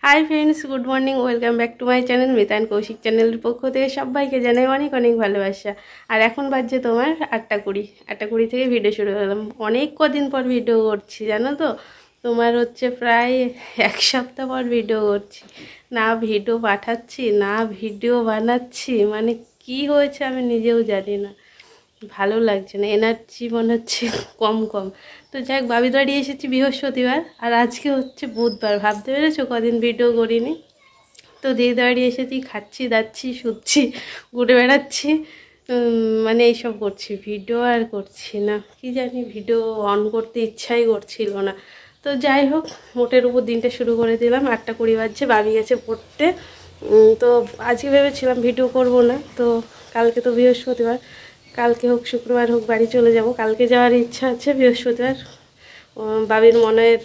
High friends, good morning, welcome back to my channel Mita and Koushik চ্যানেলের পক্ষ থেকে সবাইকে জানাই অনেক অনেক ভালোবাসা। আর এখন বাজছে তোমার 8:20 থেকে ভিডিও শুরু করলাম। অনেক কদিন পর ভিডিও করছি জানো তো, তোমার হচ্ছে প্রায় এক সপ্তাহ পর ভিডিও করছি। না ভিডিও পাঠাচ্ছি না ভিডিও বানাচ্ছি, মানে কি হয়েছে আমি নিজেও জানি না, ভালো লাগছে না, এনার্জি মনে হচ্ছে কম কম। তো যাই হোক, বাবির বাড়ি এসেছি বৃহস্পতিবার আর আজকে হচ্ছে বুধবার। ভাবতে পেরেছো কদিন ভিডিও করিনি। তো দিদির বাড়ি এসেছি, খাচ্ছি দাচ্ছি শুচ্ছি ঘুরে বেড়াচ্ছি, মানে এইসব করছি, ভিডিও আর করছি না। কি জানি ভিডিও অন করতে ইচ্ছাই করছিল না। তো যাই হোক, মোটের উপর দিনটা শুরু করে দিলাম। 8:20 বাজছে, বাবি গেছে পড়তে। তো আজকে ভেবেছিলাম ভিডিও করব না, তো কালকে তো বৃহস্পতিবার, কালকে হোক শুক্রবার হোক বাড়ি চলে যাব। কালকে যাওয়ার ইচ্ছা আছে, বৃহস্পতিবার বাবির মনের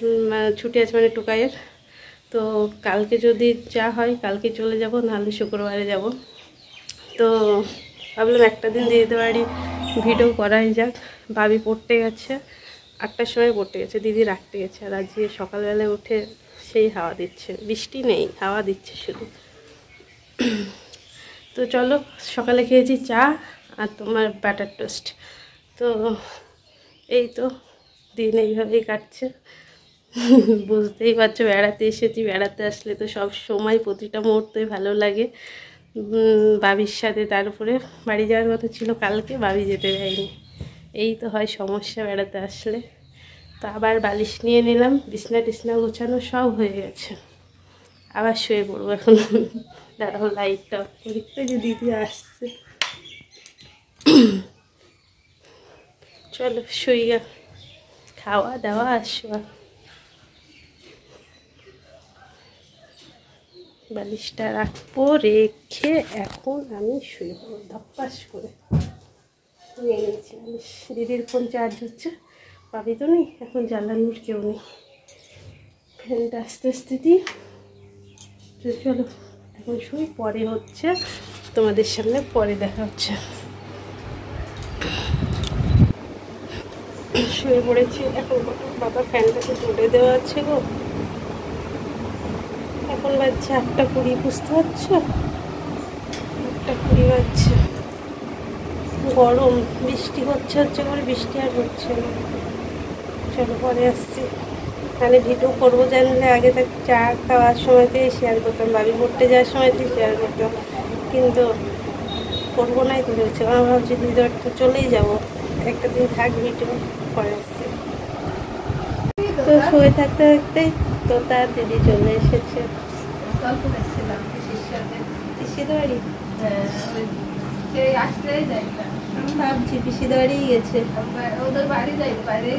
ছুটি আছে, মানে টুকাইয়ের। তো কালকে যদি যা হয় কালকে চলে যাব, নাহলে শুক্রবারে যাব। তো ভাবলাম একটা দিন দিদিদের বাড়ি ভিডিও করাই যাক। বাবি পড়তে গেছে, 8টার সময় পড়তে গেছে, দিদি রাখতে গেছে। আর আজকে সকালবেলায় উঠে সেই হাওয়া দিচ্ছে, বৃষ্টি নেই হাওয়া দিচ্ছে শুধু। তো চলো, সকালে খেয়েছি চা আর তোমার বাটার টোস্ট। তো এই তো দিন এইভাবেই কাটছে। বুঝতেই পারছো, বেড়াতে এসেছি, বেড়াতে আসলে তো সব সময় প্রতিটা মুহূর্তই ভালো লাগে। বাবির সাথে, তার উপরে বাড়ি যাওয়ার কথা ছিল কালকে, বাবি যেতে দেয়নি। এই তো হয় সমস্যা বেড়াতে আসলে। তো আবার বালিশ নিয়ে নিলাম, বিছনা টিছনা গোছানো সব হয়ে গেছে, আবার শুয়ে পড়বো এখন। দাঁড়াও লাইটটা পরীক্ষা যে দিদি আসছে। চলো শুইয়া, খাওয়া দাওয়া আসবা। বালিশটা রাখবো, রেখে এখন আমি শুয়ে পড়বো ধপ্পাস করে। নিয়ে নিয়েছি বালিশ। দিদির ফোন চার্জ হচ্ছে, পাবি তো নেই এখন, জ্বালানোর কেউ নেই। ফ্যানটা আস্তে আস্তে দিই। চলো এখন শুই, পরে হচ্ছে তোমাদের সামনে পরে দেখা হচ্ছে। শুয়ে পড়েছি এখন। বাবা ফ্যানটাকে তুলে দেওয়া আছে গো। এখন বাজছে 8:20, বুঝতে পারছো, 8:20 বাজছে। গরম, বৃষ্টি হচ্ছে করে, বৃষ্টি আর হচ্ছে না। চলো পরে আসছি, তাহলে ভিডিও করবো জানলে আগে থেকে চা খাওয়ার সময়তেই শেয়ার করতাম, বাবি পড়তে যাওয়ার সময়তেই শেয়ার করতাম, কিন্তু করবো নাই তো ভেবেছি। আমার ভাবছি দিদি তো চলেই যাবো, একটা দিন থাক ভিডিও, পরে আসছি। তো শুয়ে থাকতে থাকতেই তো তার দিদি চলে এসেছে। পিসিদের বাড়ি, আমি ভাবছি পিসিদের বাড়িই গেছে। ওদের বাড়ি যাই, বাইরে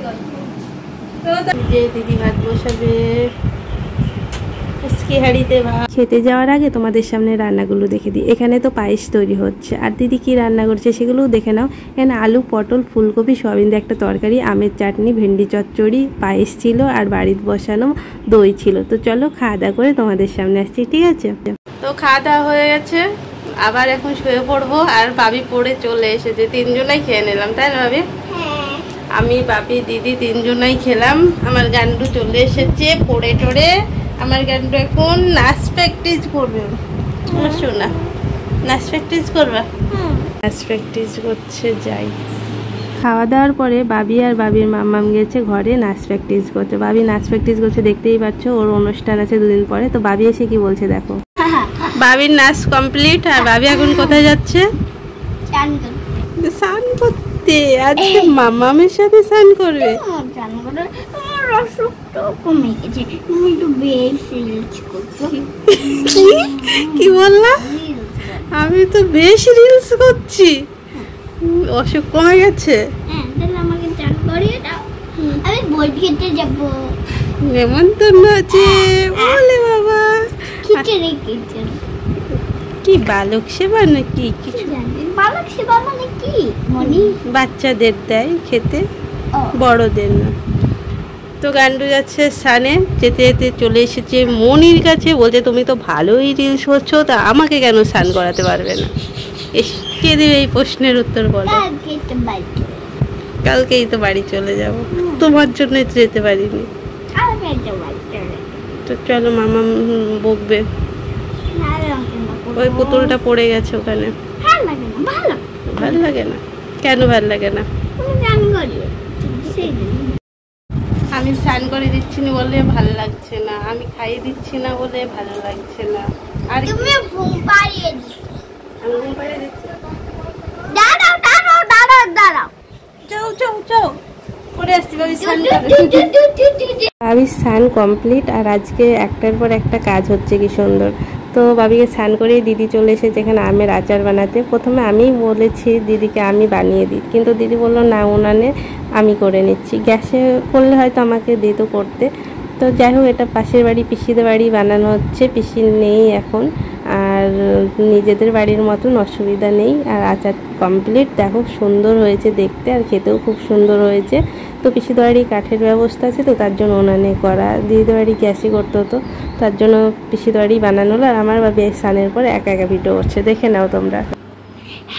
যে দিদি ভাত বসাবে উসকি হাঁড়িতে ভাত। খেতে যাওয়ার আগে তোমাদের সামনে রান্নাগুলো দেখে দিই। এখানে তো পায়েস তৈরি হচ্ছে, আর দিদি কি রান্না করছে সেগুলোও দেখে নাও। এখানে আলু, পটল, ফুলকপি, সয়াবিন দিয়ে একটা তরকারি, আমের চাটনি, ভেন্ডি চচ্চড়ি, পায়েস ছিল, আর বাড়িতে বসানো দই ছিল। তো চলো খাওয়া দাওয়া করে তোমাদের সামনে আসছি, ঠিক আছে? তো খাওয়া দাওয়া হয়ে গেছে, আবার এখন শুয়ে পড়বো। আর বাবি পড়ে চলে এসেছে, তিনজনাই খেয়ে নিলাম, তাই না বাবি? আমি, বাবি, দিদি তিনজনাই খেলাম। আমার গান্ডু চলে এসেছে পড়ে টড়ে। আমার গান্ডু এখন নাচ প্র্যাকটিস করবে। আমার শোনা নাচ প্র্যাকটিস করবা, নাচ প্র্যাকটিস করছে। যাই, খাওয়া দাওয়ার পরে বাবি আর বাবির মাম্মাম গেছে ঘরে নাচ প্র্যাকটিস করতে। বাবি নাচ প্র্যাকটিস করছে, দেখতেই পাচ্ছ, ওর অনুষ্ঠান আছে 2 দিন পরে। তো বাবি এসে কি বলছে দেখো। বাবির নাচ কমপ্লিট, আর বাবি এখন কোথায় যাচ্ছে? স্নান করতে। আজকে মামামের সাথে স্নান করবে। কি বললা? আমি তো বেশ রিলস করছি। অসুখ কমে গেছে? নেমন্তন্ন আছে, বলে বাবা। কি বালক সেবা নাকি কিছু? বালক সেবা মানে কি? বাচ্চাদের দেয় খেতে, বড়দের না। তো গান্ডু যাচ্ছে স্নানে, যেতে যেতে চলে এসেছে মনির কাছে, বলছে তুমি তো ভালোই রিলস করছো, তা আমাকে কেন স্নান করাতে পারবে না? কে দেবে এই প্রশ্নের উত্তর বলো? কালকেই তো বাড়ি চলে যাব, তোমার জন্যই তো যেতে পারিনি। তো চলো, মামা বকবে। ওই পুতুলটা পড়ে গেছে ওখানে। ভালো লাগে না? কেন ভালো লাগে না? আমি স্নান করে দিচ্ছি না বলে ভালো লাগছে না, আমি খাইয়ে দিচ্ছি না বলে ভালো লাগছে না। আর তুমি ঘুম পাড়িয়ে দিচ্ছ। আমি ঘুম পাড়িয়ে দিচ্ছি। দাঁড়াও দাঁড়াও দাঁড়াও দাঁড়াও, যাও যাও যাও, করে আসছি। বাবির স্নান কমপ্লিট, আর আজকে একটার পর একটা কাজ হচ্ছে কি সুন্দর। তো বাবিকে স্নান করে দিদি চলে এসে যেখানে আমের আচার বানাতে। প্রথমে আমিই বলেছি দিদিকে আমি বানিয়ে দিই, কিন্তু দিদি বললো না, উনানে আমি করে নিচ্ছি। গ্যাসে করলে হয়তো আমাকে দিত করতে। তো যাই হোক, এটা পাশের বাড়ি পিসিদের বাড়ি বানানো হচ্ছে, পিসি নেই এখন, আর নিজেদের বাড়ির মতন অসুবিধা নেই। আর আচার কমপ্লিট, দেখো সুন্দর হয়েছে দেখতে, আর খেতেও খুব সুন্দর হয়েছে। তো পিসিদের বাড়ি কাঠের ব্যবস্থা আছে, তো তার জন্য উনানে করা, দিদিদের বাড়ি গ্যাসে করতে হতো, তার জন্য পিসিদের বাড়ি বানানো হলো। আর আমার বাবা স্নানের পর একা একা ভিডিও করছে, দেখে নাও তোমরা।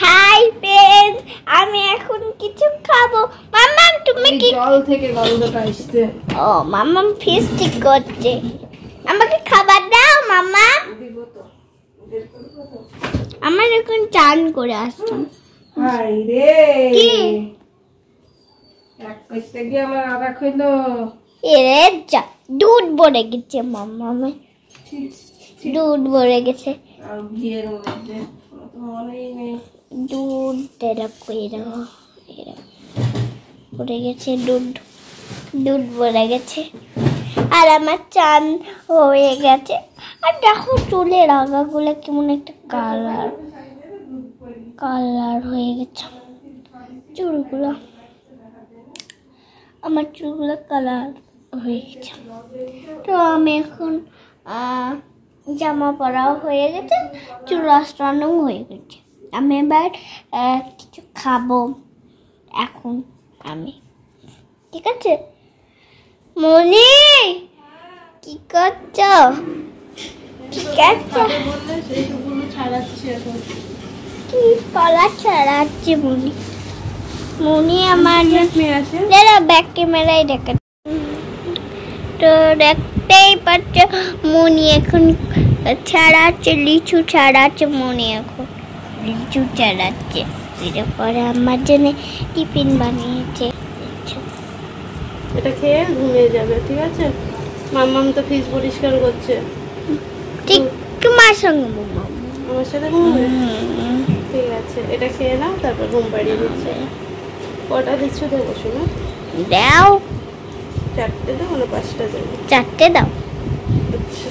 হাই ফ্রেন্ড, আমি এখন কিছু খাবো। মাম্মা তুমি কি? জল থেকে গন্ধটা আসছে। ও মাম্মা ফিস্টি করছে, আমাকে খাবার দাও মাম্মা। আমার এখন চান করে আসলাম। হাই রে, কি এক কইতে গিয়ে আমার আদা কইলো। এরে যা, দুধ ভরে গেছে মাম্মা, আমার দুধ ভরে গেছে। আর বিয়ের মধ্যে মনেই নেই। দুধ এরকম এরকম ভরে গেছে, দুধ ভরে গেছে। আর আমার চান হয়ে গেছে। আর দেখো চুলের আগাগুলো কেমন একটা কালার হয়ে গেছে। চুলগুলো, আমার চুলগুলো কালার হয়ে গেছে। তো আমি এখন জামা পরাও হয়ে গেছে, চুল আঁচড়ানো হয়ে গেছে। আমি এবার কিছু খাবো এখন আমি, ঠিক আছে? মনি কি করছো? ঠিক আছে, কি কলা ছাড়াচ্ছি মনি আমার ব্যাক ক্যামেরায় দেখা। তো দেখতেই পাচ্ছ মনি এখন ছাড়াচ্ছে, লিচু ছাড়াচ্ছে। মনি এখন লিচু ছাড়াচ্ছে, এরপরে আমার জন্য টিফিন বানিয়েছে। এটা খেয়ে ঘুমিয়ে যাবে, ঠিক আছে? মাম্মাম তো ফ্রিজ পরিষ্কার করছে। ঠিক তোমার সঙ্গে আমার সাথে ঘুমবে? ঠিক আছে, এটা খেয়ে নাও, তারপর ঘুম পাড়িয়ে দিচ্ছে। কটা দিচ্ছ দেবো শোনো? দাও, 4টে দেবো না 5টা দেবো? 4টে দাও। আচ্ছা,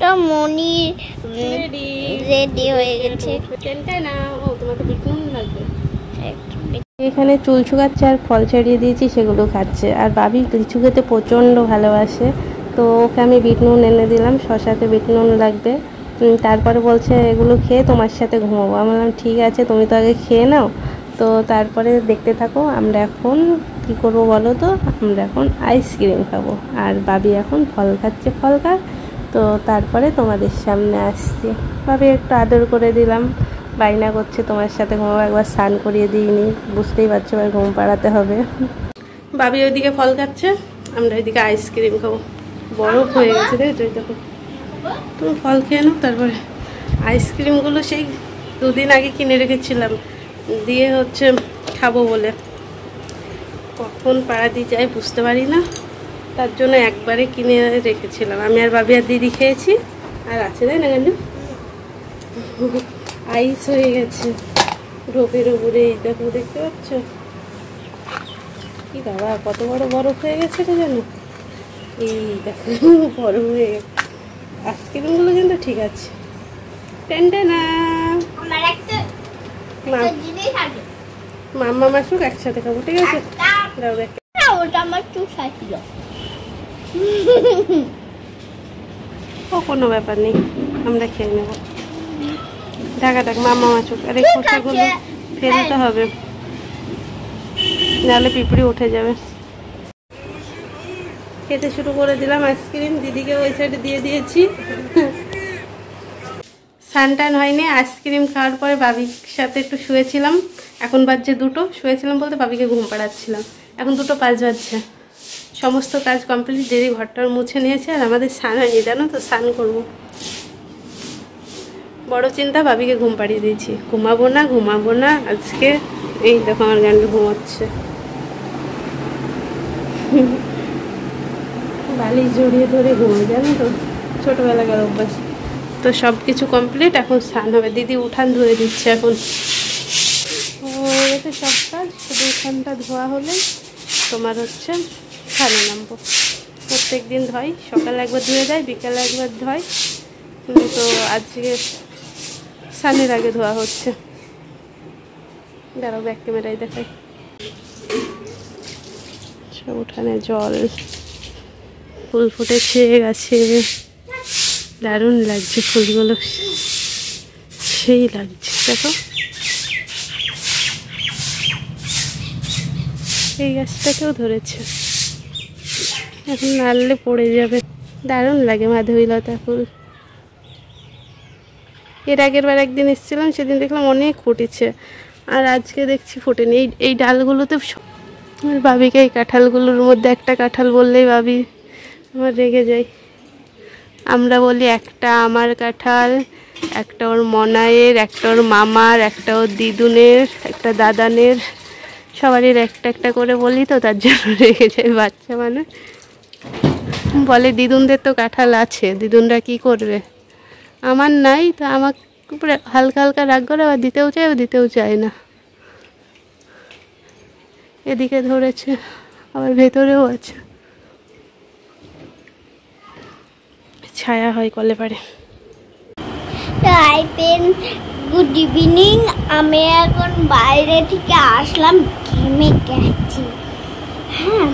তো মনি রেডি হয়ে গেছে। না, ও তোমাকে বিট নুন লাগবে। এখানে চুল শুকাচ্ছে আর ফল ছাড়িয়ে দিয়েছি, সেগুলো খাচ্ছে। আর বাবি লিচু খেতে প্রচণ্ড ভালোবাসে, তো ওকে আমি বিট নুন এনে দিলাম, শশাতে বিট নুন লাগবে। তারপরে বলছে এগুলো খেয়ে তোমার সাথে ঘুমাবো। আমি বললাম ঠিক আছে, তুমি তো আগে খেয়ে নাও। তো তারপরে দেখতে থাকো, আমরা এখন কি করবো বলো তো? আমরা এখন আইসক্রিম খাবো, আর বাবি এখন ফল খাচ্ছে, ফল খাক। তো তারপরে তোমাদের সামনে আসছি। ভাবি একটু আদর করে দিলাম, বায়না করছে তোমার সাথে ঘুমাবো, একবার স্নান করিয়ে দিইনি, বুঝতেই পারছো, এবার ঘুম পাড়াতে হবে। বাবি ওইদিকে ফল খাচ্ছে, আমরা ওইদিকে আইসক্রিম খাবো। বরফ হয়ে গেছে, দেখো দেখো। তুমি ফল খেয়ে নাও, তারপরে আইসক্রিমগুলো সেই 2 দিন আগে কিনে রেখেছিলাম, দিয়ে হচ্ছে খাবো বলে। কখন পাড়া দিয়ে যায় বুঝতে পারি না, তার জন্য একবারে কিনে রেখেছিলাম। আমি আর বাবি আর দিদি খেয়েছি, আর আছে তাই না কেন? আইস হয়ে গেছে ঢোকের উপরে, এই দেখো, দেখতে পাচ্ছ? কি বাবা, কত বড় বরফ হয়ে গেছে রে জানো? এই দেখো বরফ হয়ে গেছে। আইসক্রিমগুলো কিন্তু ঠিক আছে। টেনটেনা মাম্মা মাসুক একসাথে খাবো, ঠিক আছে? দাও দেখ, ওটা আমার চুল সাইছিল। ও কোনো ব্যাপার নেই, আমরা খেয়ে নেবো। ঢাকা থাক, মাম্মা মাসুক। আর এই খোসাগুলো ফেলতে হবে, নাহলে পিঁপড়ি উঠে যাবে। খেতে শুরু করে দিলাম আইসক্রিম, দিদিকে ওই সাইডে দিয়ে দিয়েছি। স্নান হয়নি, আইসক্রিম খাওয়ার পরে বাবির সাথে একটু শুয়েছিলাম। এখন বাজছে 2টো, শুয়েছিলাম বলতে বাবিকে ঘুম পাড়াচ্ছিলাম। এখন 2:05 বাজছে। সমস্ত কাজ কমপ্লিট, দিদি ঘরটার মুছে নিয়েছে। আর আমাদের স্নান হয়নি জানো তো, স্নান করবো। বড় চিন্তা, ভাবিকে ঘুম পাড়িয়ে দিয়েছি। ঘুমাবো না আজকে। এই দেখো আমার গান্ডু ঘুমাচ্ছে, বালিশ জড়িয়ে ধরে ঘুমায় জানো তো, ছোটোবেলাকার অভ্যাস। তো সব কিছু কমপ্লিট, এখন স্নান হবে। দিদি উঠান ধুয়ে দিচ্ছে এখন। হয়ে গেছে সব কাজ, শুধু উঠানটা ধোয়া হলে তোমার হচ্ছে স্নানে নামবো। প্রত্যেক দিন ধোয়, সকালে একবার ধুয়ে দেয়, বিকালে একবার ধোয়। তো আজকে স্নানের আগে ধোয়া হচ্ছে। দাঁড়াও ব্যাক ক্যামেরায় দেখাই। সব উঠানে জল, ফুল ফুটেছে গাছে, দারুণ লাগছে ফুলগুলো, সেই লাগছে দেখো। এই গাছটাকেও ধরেছে, এখন নাড়লে পড়ে যাবে। দারুণ লাগে মাধবীলতা ফুল। এর আগের বার একদিন এসেছিলাম, সেদিন দেখলাম অনেক ফুটেছে, আর আজকে দেখছি ফোটেনি। এই ডালগুলোতে বাবিকে এই কাঁঠালগুলোর মধ্যে একটা কাঁঠাল বললেই বাবি আমার রেগে যায়। আমরা বলি একটা আমার কাঁঠাল, একটা ওর মনায়ের, একটা ওর মামার, একটা ওর দিদুনের, একটা দাদানের, সবারই একটা একটা করে বলি, তো তার জন্য রেগে যায় বাচ্চা মানুষ। বলে দিদুনদের তো কাঁঠাল আছে, দিদুনরা কি করবে, আমার নাই। তো আমাকে উপরে হালকা হালকা রাগ করে, আবার দিতেও চায়, আবার দিতেও চায় না। এদিকে ধরেছে, আবার ভেতরেও আছে, ছায়া হয় কলে পারে। Good evening. আমি এখন বাইরে থেকে আসলাম, ঘেমে গেছি। হ্যাঁ,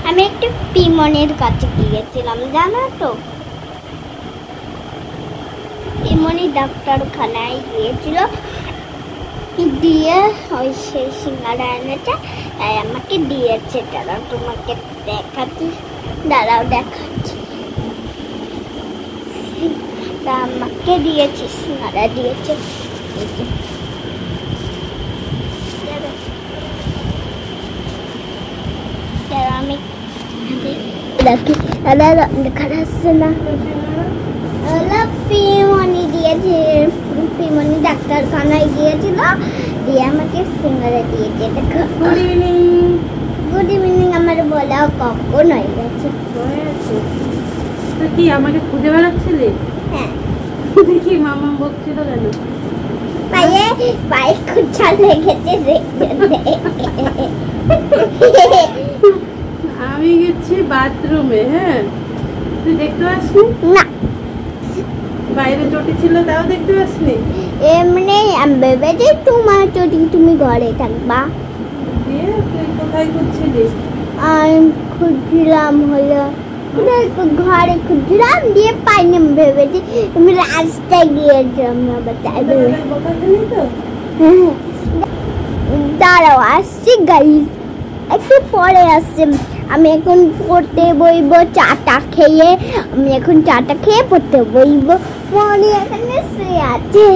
আমি একটু পিমনের কাছে গিয়েছিলাম জানো তো। পিমনি ডাক্তারখানায় গিয়েছিল, দিয়ে ওই সেই সিঙ্গারা এনেছে, তাই আমাকে দিয়েছে। দাঁড়াও তোমাকে দেখাচ্ছি, দেখাচ্ছি। তা আমাকে দিয়েছে, সিঙ্গারা দিয়েছে। আমি দেখি দেখা যাচ্ছে না। পিমনি দিয়েছে, পিমনি ডাক্তারখানায় গিয়েছিল, দিয়ে আমাকে সিঙ্গারা দিয়েছে। দেখো, গুড ইভিনিং। আমার বলাও কখন হয়ে গেছে। কি আমাকে খুঁজে বেড়াচ্ছিলে? হ্যাঁ। দেখি মামা বকছিল কেন? পায়ে খুঁজা লেগেছে। আমি গেছি বাথরুমে। হ্যাঁ, তুই দেখতে পাসনি? না, বাইরে চটি ছিল, তাও দেখতে পাসনি? এমনি আমি ভেবেছি তোমার চটি তুমি ঘরে থাকবা। দিয়ে তুই কোথায় খুঁজছিলি? আমি খুঁজছিলাম হলো ঘরে খুঁজছিলাম, দিয়ে পাইনি। আমি ভেবেছি তুমি রাস্তায় গিয়েছিলাম, দাঁড়াও আসছি গাইস, একটু পরে আসছি। আমি এখন পড়তে বইব, চাটা খেয়ে। আমি এখন চাটা খেয়ে পড়তে বইব। মনি এখানে শুয়ে আছে।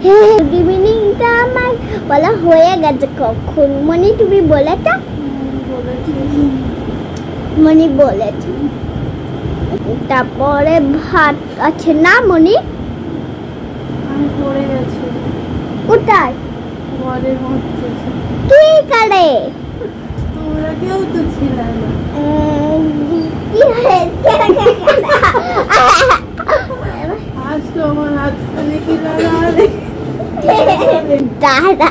গুড ইভিনিংটা আমার বলা হয়ে গেছে কখন। মনি তুমি বলেছো? মনি বলেছে। তারপরে ভাত আছে না মনি? আমি পড়ে গেছি। কোথায়? ঘরের মধ্যে। কি করে? তোমরা কেউ তো ছিল না। কি হয়েছে? আজ তো আমার হাতখানে কি লাগালে? দাঁড়া,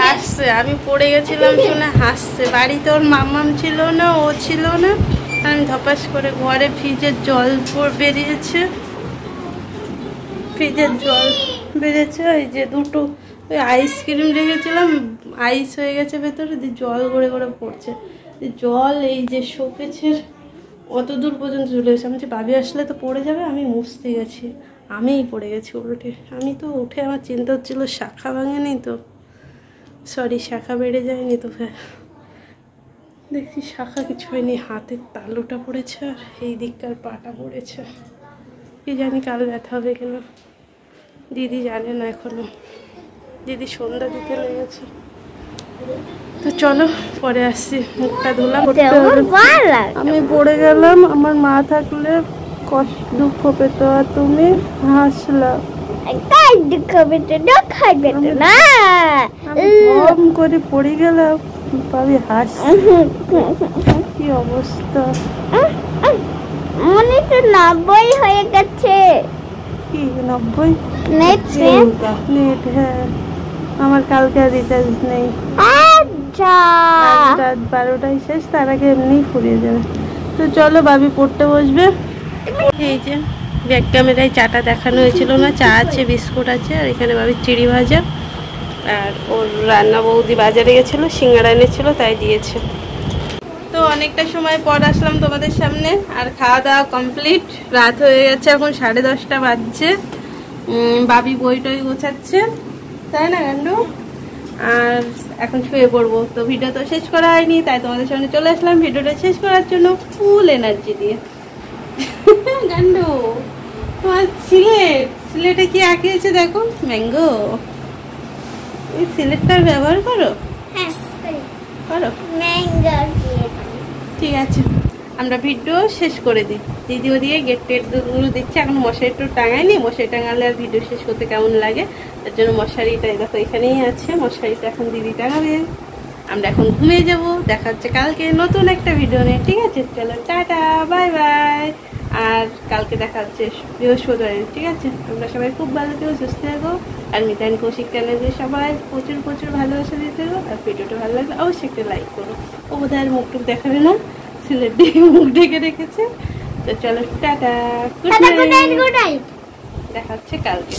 হাসছে, আমি পড়ে গেছিলাম শুনে হাসছে। বাড়িতে ওর মাম্মাম ছিল না, ও ছিল না। আমি ধপাস করে ঘরে ফ্রিজের জল বেরিয়েছে, ফ্রিজের জল বেরিয়েছে। ওই যে দুটো ওই আইসক্রিম রেখেছিলাম, আইস হয়ে গেছে ভেতরে, দিয়ে জল গড়ে গড়ে পড়ছে। জল এই যে শোকেছের অত দূর পর্যন্ত চলে গেছে। আমি যে বাবি আসলে তো পড়ে যাবে, আমি মুছতে গেছি, আমিই পড়ে গেছি উল্টে। আমি তো উঠে আমার চিন্তা হচ্ছিল শাখা ভাঙেনি তো, সরি শাখা বেড়ে যায়নি তো। দেখছি শাখা কিছু হয়নি, হাতের তালুটা পড়েছে আর এই দিককার পাটা পড়েছে। কি জানি কাল ব্যথা হবে কেন, দিদি জানে না এখনো। দিদি সন্ধ্যা দিতে লেগেছে, তো চলো পরে আসছি, মুখটা ধুলাম। আমি আমি পড়ে গেলাম, আমার মা থাকলে কষ্ট দুঃখ পেত, আর তুমি হাসলা। দুঃখ পেতে খাইবে না, কম করে পড়ে গেলাম, ভাবি হাস। কি অবস্থা, মনে তো 90 হয়ে গেছে। কি 90? নেট নেট, হ্যাঁ আমার কালকে রিচার্জ নেই। আচ্ছা রাত 12টায় শেষ, তার আগে এমনি ফুরিয়ে যাবে। তো চলো ভাবি পড়তে বসবে। এই যে ব্যাক ক্যামেরায় চাটা দেখানো হয়েছিল না, চা আছে, বিস্কুট আছে, আর এখানে ভাবির চিড়ি ভাজা, আর ওর রান্না বৌদি বাজারে গেছিলো, সিঙ্গাড়া এনেছিল তাই দিয়েছে। তো অনেকটা সময় পর আসলাম তোমাদের সামনে, আর খাওয়া দাওয়া কমপ্লিট। রাত হয়ে গেছে, এখন 10:30 বাজছে। ভাবি বই টই গোছাচ্ছে, তাই না গান্ডু? আর এখন শুয়ে পড়বো। তো ভিডিও তো শেষ করা হয়নি, তাই তোমাদের সামনে চলে আসলাম ভিডিওটা শেষ করার জন্য ফুল এনার্জি দিয়ে। গান্ডু, তোমার সিলেটে কি আঁকিয়েছে দেখো, ম্যাঙ্গো। এই সিলেটটার ব্যবহার করো? হ্যাঁ করো, ঠিক আছে। আমরা ভিডিও শেষ করে দিই। দিদি ওদিকে গেট টেটগুলো দিচ্ছে, এখন মশারি একটু টাঙায়নি, মশারি টাঙালে আর ভিডিও শেষ করতে কেমন লাগে, তার জন্য মশারিটা দেখো এখানেই আছে, মশারিটা এখন দিদি টাঙাবে। আমরা এখন ঘুমিয়ে যাব, দেখা হচ্ছে কালকে নতুন একটা ভিডিও নিয়ে, ঠিক আছে? চলো টাটা, বাই বাই। আর কালকে দেখা হচ্ছে বৃহস্পতিবার, ঠিক আছে? তোমরা সবাই খুব ভালো থেকো, সুস্থ থাকো, আর মিতান কৌশিক চ্যানেলে সবাই প্রচুর প্রচুর ভালোবাসা দিতে থাকো। আর ভিডিওটা ভালো লাগলে অবশ্যই একটা লাইক করো। ও বোধহয় আর মুখ টুক দেখাবে না, সিলেট দিয়ে মুখ ঢেকে রেখেছে। তো চলো টাটা, গুড নাইট, দেখা হচ্ছে কালকে।